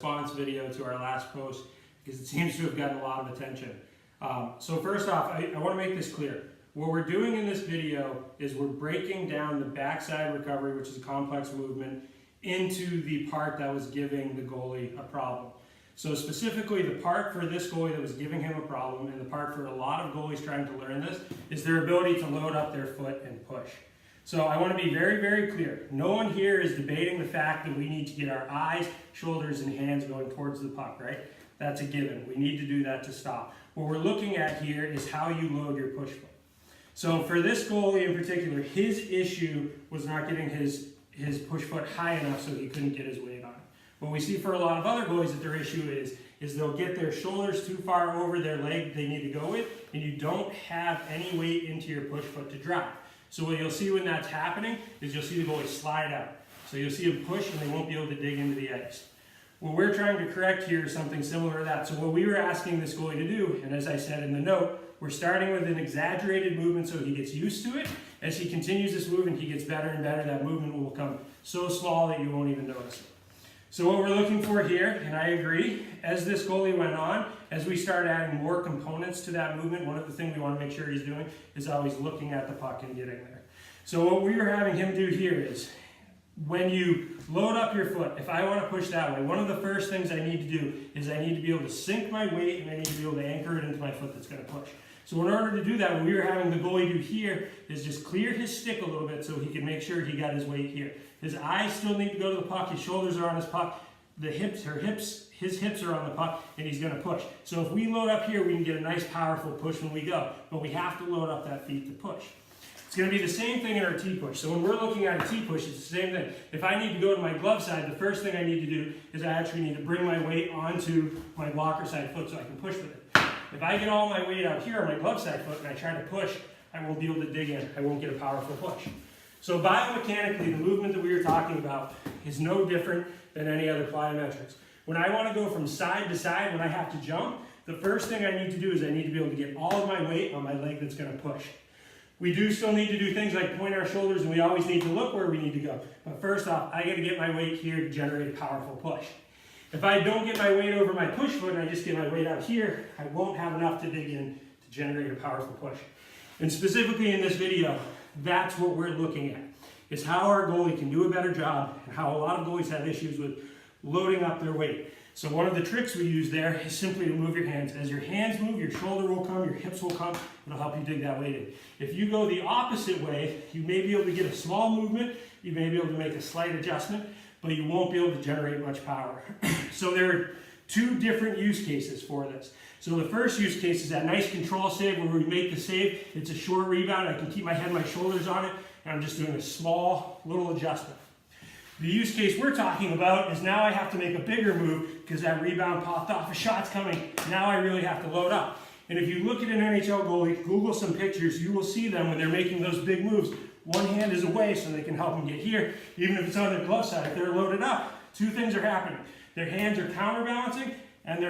response video to our last post because it seems to have gotten a lot of attention. So first off, I want to make this clear. What we're doing in this video is we're breaking down the backside recovery, which is a complex movement, into the part that was giving the goalie a problem. So specifically, the part for this goalie that was giving him a problem, and the part for a lot of goalies trying to learn this, is their ability to load up their foot and push. So I want to be very, very clear. No one here is debating the fact that we need to get our eyes, shoulders, and hands going towards the puck, right? That's a given. We need to do that to stop. What we're looking at here is how you load your push foot. So for this goalie in particular, his issue was not getting his push foot high enough so he couldn't get his weight on it. What we see for a lot of other goalies that their issue is they'll get their shoulders too far over their leg they need to go with, and you don't have any weight into your push foot to drive. So what you'll see when that's happening is you'll see the goalie slide out. So you'll see him push and they won't be able to dig into the ice. What we're trying to correct here is something similar to that. So what we were asking this goalie to do, and as I said in the note, we're starting with an exaggerated movement so he gets used to it. As he continues this movement, he gets better and better. That movement will become so small that you won't even notice it. So what we're looking for here, and I agree, as this goalie went on, as we start adding more components to that movement, one of the things we want to make sure he's doing is always looking at the puck and getting there. So what we were having him do here is, when you load up your foot, if I want to push that way, one of the first things I need to do is I need to be able to sink my weight and I need to be able to anchor it into my foot that's going to push. So in order to do that, what we were having the goalie do here is just clear his stick a little bit so he can make sure he got his weight here. His eyes still need to go to the puck, his shoulders are on his puck, his hips are on the puck, and he's going to push. So if we load up here, we can get a nice powerful push when we go, but we have to load up that feet to push. It's going to be the same thing in our T-push. So when we're looking at a T-push, it's the same thing. If I need to go to my glove side, the first thing I need to do is I actually need to bring my weight onto my blocker side foot so I can push with it. If I get all my weight out here on my glove side foot and I try to push, I won't be able to dig in. I won't get a powerful push. So biomechanically, the movement that we were talking about is no different than any other plyometrics. When I want to go from side to side, when I have to jump, the first thing I need to do is I need to be able to get all of my weight on my leg that's going to push. We do still need to do things like point our shoulders, and we always need to look where we need to go. But first off, I got to get my weight here to generate a powerful push. If I don't get my weight over my push foot and I just get my weight out here, I won't have enough to dig in to generate a powerful push. And specifically in this video, that's what we're looking at, is how our goalie can do a better job and how a lot of goalies have issues with loading up their weight. So one of the tricks we use there is simply to move your hands. As your hands move, your shoulder will come, your hips will come. It'll help you dig that weight in. If you go the opposite way, you may be able to get a small movement, you may be able to make a slight adjustment, but you won't be able to generate much power. So there are two different use cases for this. So the first use case is that nice control save where we make the save. It's a short rebound. I can keep my head and my shoulders on it, and I'm just doing a small little adjustment. The use case we're talking about is now I have to make a bigger move because that rebound popped off, a shot's coming. Now I really have to load up. And if you look at an NHL goalie, Google some pictures, you will see them when they're making those big moves. One hand is away so they can help them get here. Even if it's on their glove side, if they're loaded up, two things are happening. Their hands are counterbalancing and they're